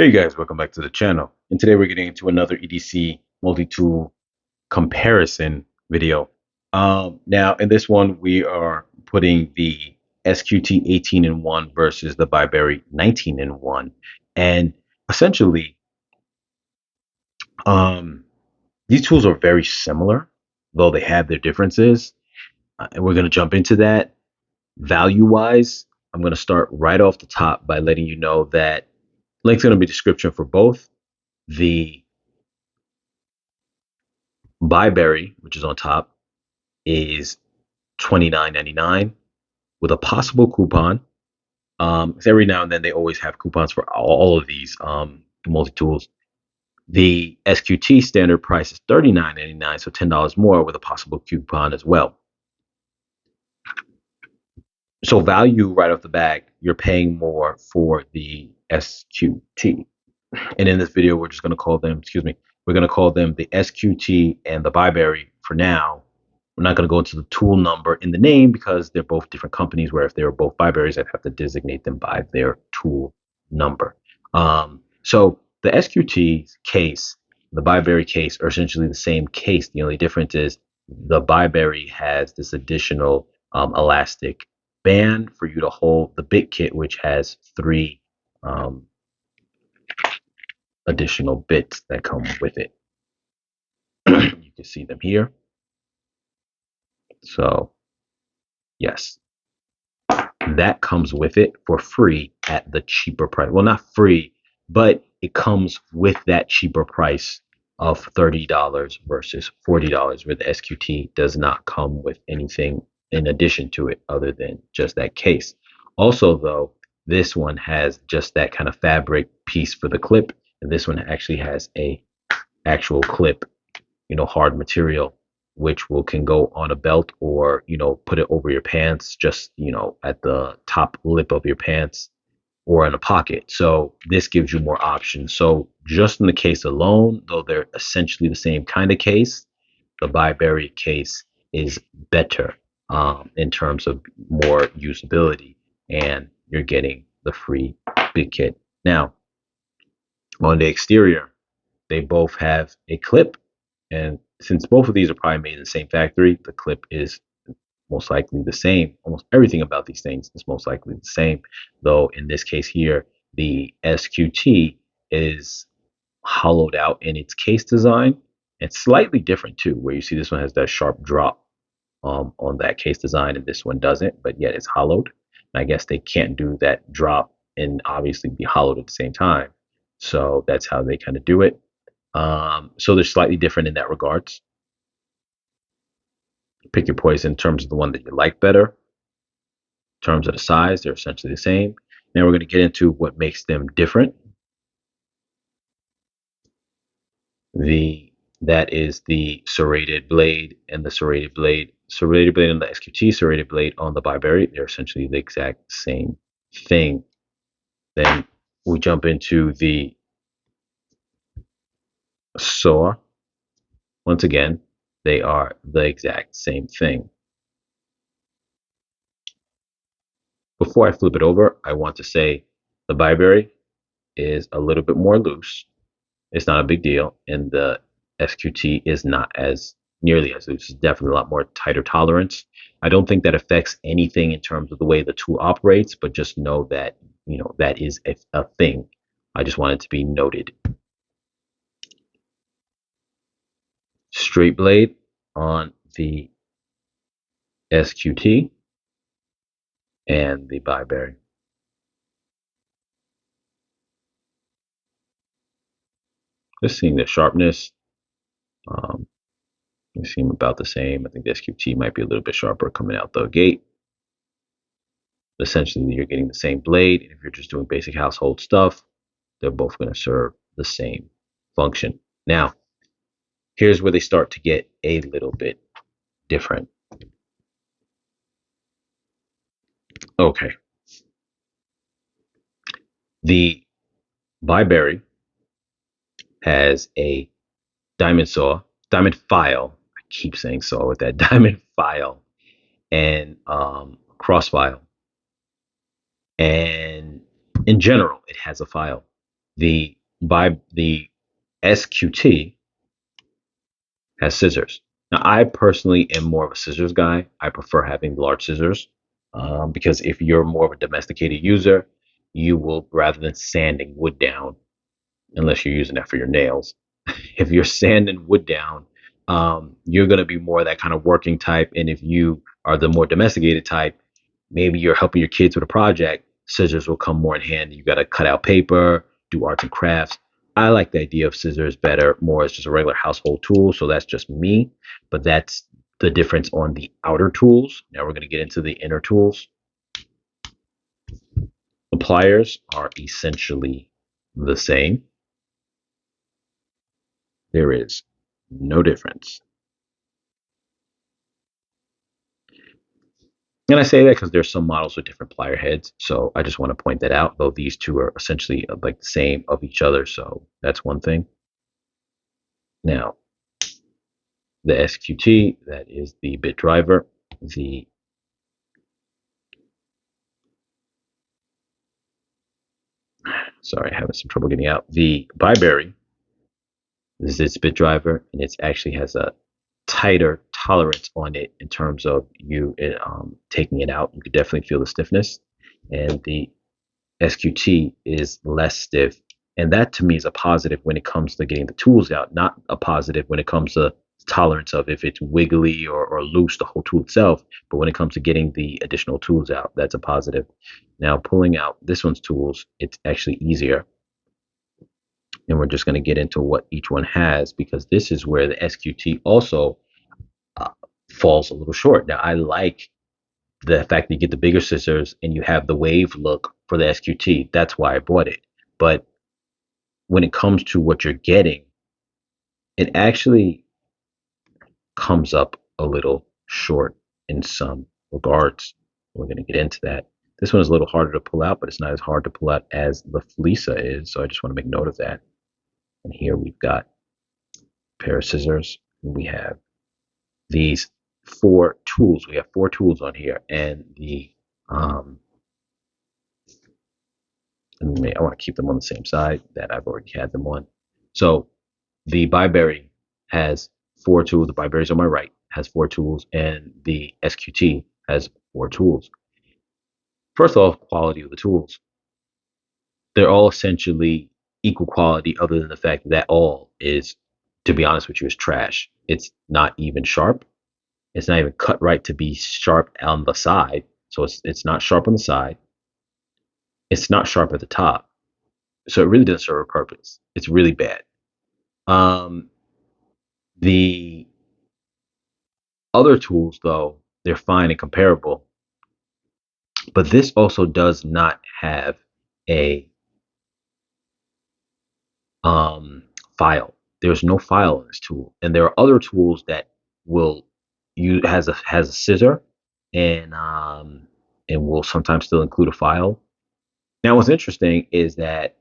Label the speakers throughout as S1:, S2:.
S1: Hey guys, welcome back to the channel. And today we're getting into another EDC multi-tool comparison video. Now in this one, we are putting the SQT 18-in-1 versus the BIBURY 19-in-1. And essentially, um, these tools are very similar, though they have their differences. And we're going to jump into that. Value-wise, I'm going to start right off the top by letting you know that link's going to be description for both. The BIBURY, which is on top, is $29.99 with a possible coupon. Every now and then they always have coupons for all of these multi-tools. The SQT standard price is $39.99, so $10 more with a possible coupon as well. So value right off the bat, you're paying more for the SQT. And in this video, we're just going to call them, we're going to call them the SQT and the BIBURY for now. We're not going to go into the tool number in the name because they're both different companies, where if they were both BIBURYs, I'd have to designate them by their tool number. So the SQT case, the BIBURY case are essentially the same case. The only difference is the BIBURY has this additional elastic band for you to hold the bit kit, which has 3 additional bits that come with it. You can see them here. So yes, that comes with it for free at the cheaper price. Well, not free, but it comes with that cheaper price of $30 versus $40, where the SQT does not come with anything in addition to it other than just that case. Also, though, this one has just that kind of fabric piece for the clip, and this one actually has a actual clip, hard material, which can go on a belt, or put it over your pants, just at the top lip of your pants, or in a pocket. So this gives you more options. So just in the case alone, though they're essentially the same kind of case, the BIBURY case is better in terms of more usability, and you're getting the free big kit. Now on the exterior, they both have a clip, and since both of these are probably made in the same factory, the clip is most likely the same. Almost everything about these things is most likely the same, though in this case here, the SQT is hollowed out in its case design. It's slightly different too, where you see this one has that sharp drop on that case design, and this one doesn't, but yet it's hollowed. And I guess they can't do that drop and obviously be hollowed at the same time. So that's how they kind of do it. So they're slightly different in that regards. Pick your poison in terms of the one that you like better. In terms of the size, they're essentially the same. Now we're going to get into what makes them different. That is the serrated blade and the serrated blade. Serrated blade on the SQT, serrated blade on the BIBURY. They're essentially the exact same thing. Then we jump into the saw. Once again, they are the exact same thing. Before I flip it over, I want to say the BIBURY is a little bit more loose. It's not a big deal, and the SQT is not as nearly as loose. It's definitely a lot more tighter tolerance. I don't think that affects anything in terms of the way the tool operates, but just know that that is a thing. I just want it to be noted. Straight blade on the SQT and the BIBURY. Just seeing the sharpness, they seem about the same. I think the SQT might be a little bit sharper coming out the gate. Essentially, you're getting the same blade, and if you're just doing basic household stuff, they're both going to serve the same function. Now, here's where they start to get a little bit different. Okay. The BIBURY has a diamond file. I keep saying saw with that diamond file, and cross file. And in general, it has a file. The SQT has scissors. Now, I personally am more of a scissors guy. I prefer having large scissors because if you're more of a domesticated user, you will, rather than sanding wood down, unless you're using that for your nails, if you're sanding wood down, you're going to be more that kind of working type. And if you are the more domesticated type, maybe you're helping your kids with a project, scissors will come more in handy. You got to cut out paper, do arts and crafts. I like the idea of scissors better, more as just a regular household tool. So that's just me, but that's the difference on the outer tools. Now we're going to get into the inner tools. The pliers are essentially the same. There is no difference. And I say that because there's some models with different plier heads. So I just want to point that out, though these two are essentially like the same of each other. So that's one thing. Now, the SQT, that is the bit driver. Sorry, having some trouble getting out. The BIBURY, this is its bit driver, and it actually has a tighter tolerance on it in terms of taking it out. You could definitely feel the stiffness. And the SQT is less stiff. And that to me is a positive when it comes to getting the tools out, not a positive when it comes to tolerance of if it's wiggly or loose, the whole tool itself. But when it comes to getting the additional tools out, that's a positive. Now, pulling out this one's tools, it's actually easier. And we're just going to get into what each one has because this is where the SQT also falls a little short. Now, I like the fact that you get the bigger scissors and you have the wave look for the SQT. That's why I bought it. But when it comes to what you're getting, it actually comes up a little short in some regards. We're going to get into that. This one is a little harder to pull out, but it's not as hard to pull out as the Fleesa is. So I just want to make note of that. And here we've got a pair of scissors. We have these 4 tools. We have 4 tools on here, and I want to keep them on the same side that I've already had them on. So the BIBURY has 4 tools. The BIBURY's on my right has 4 tools, and the SQT has 4 tools. First off, quality of the tools. They're all essentially equal quality, other than the fact that all is, to be honest with you, is trash. It's not even sharp. It's not even cut right to be sharp on the side. So it's not sharp on the side. It's not sharp at the top. So it really doesn't serve a purpose. It's really bad. The other tools, though, they're fine and comparable. But this also does not have a file. There's no file in this tool, and there are other tools that will has a scissor and will sometimes still include a file. Now, what's interesting is that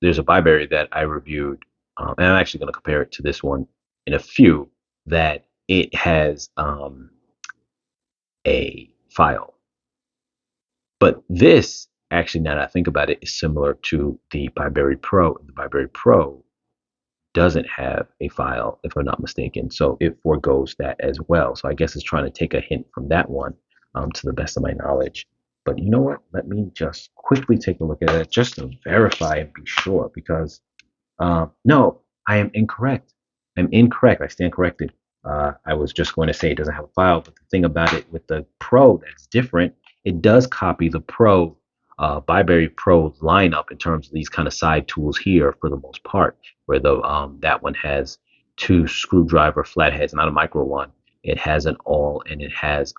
S1: there's a BIBURY that I reviewed, and I'm actually going to compare it to this one in a few, that it has a file. But this, actually, now that I think about it, is similar to the BIBURY Pro. The BIBURY Pro doesn't have a file, if I'm not mistaken, so it foregoes that as well. So I guess it's trying to take a hint from that one, to the best of my knowledge. But you know what? Let me just quickly take a look at it just to verify and be sure, because no, I am incorrect. I'm incorrect. I stand corrected. I was just going to say it doesn't have a file, but the thing about it with the Pro that's different, it does copy the Pro, BIBURY Pro lineup in terms of these kind of side tools here for the most part, where that one has 2 screwdriver flatheads, not a micro one. It has an awl, and it has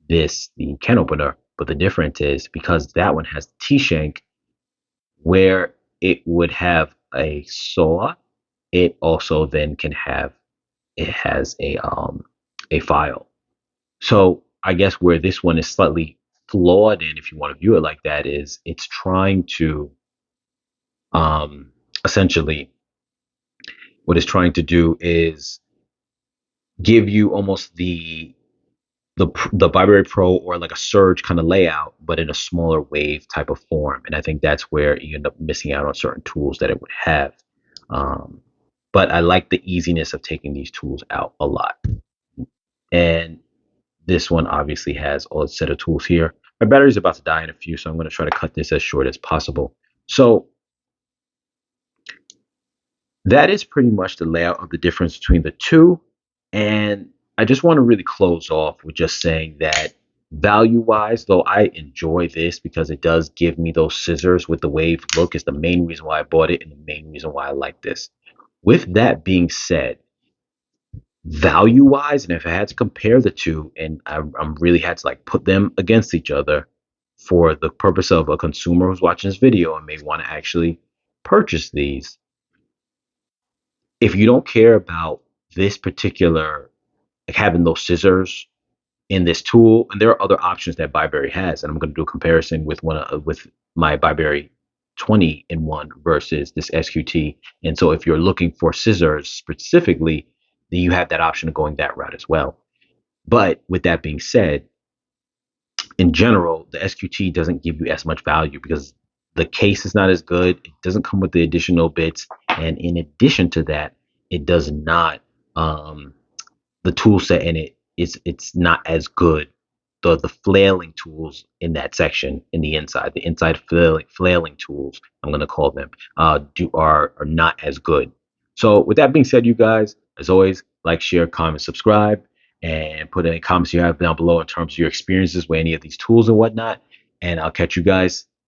S1: the can opener. But the difference is because that one has the T-shank, where it would have a saw, it also then has a file. So I guess where this one is slightly flawed in, if you want to view it like that, is it's trying to essentially, what it's trying to do is give you almost the the BIBURY Pro or like a Surge kind of layout, but in a smaller wave type of form. And I think that's where you end up missing out on certain tools that it would have. Um, but I like the easiness of taking these tools out a lot. And this one obviously has all its set of tools here. My battery's about to die in a few, so I'm going to try to cut this as short as possible. So that is pretty much the layout of the difference between the two. And I just want to really close off with just saying that value wise, though I enjoy this because it does give me those scissors with the wave look, is the main reason why I bought it and the main reason why I like this. With that being said, value wise, and if I had to compare the two and I'm really had to like put them against each other for the purpose of a consumer who's watching this video and may want to actually purchase these, if you don't care about this particular, like having those scissors in this tool, and there are other options that BIBURY has, and I'm going to do a comparison with with my BIBURY 20 in one versus this SQT. And so if you're looking for scissors specifically, then you have that option of going that route as well. But with that being said, in general, the SQT doesn't give you as much value because the case is not as good. It doesn't come with the additional bits, and in addition to that, it does not. The tool set in it is it's not as good. The flailing tools in that section in the inside flailing tools, I'm gonna call them, are not as good. So with that being said, you guys, as always, like, share, comment, subscribe, and put any comments you have down below in terms of your experiences with any of these tools and whatnot. And I'll catch you guys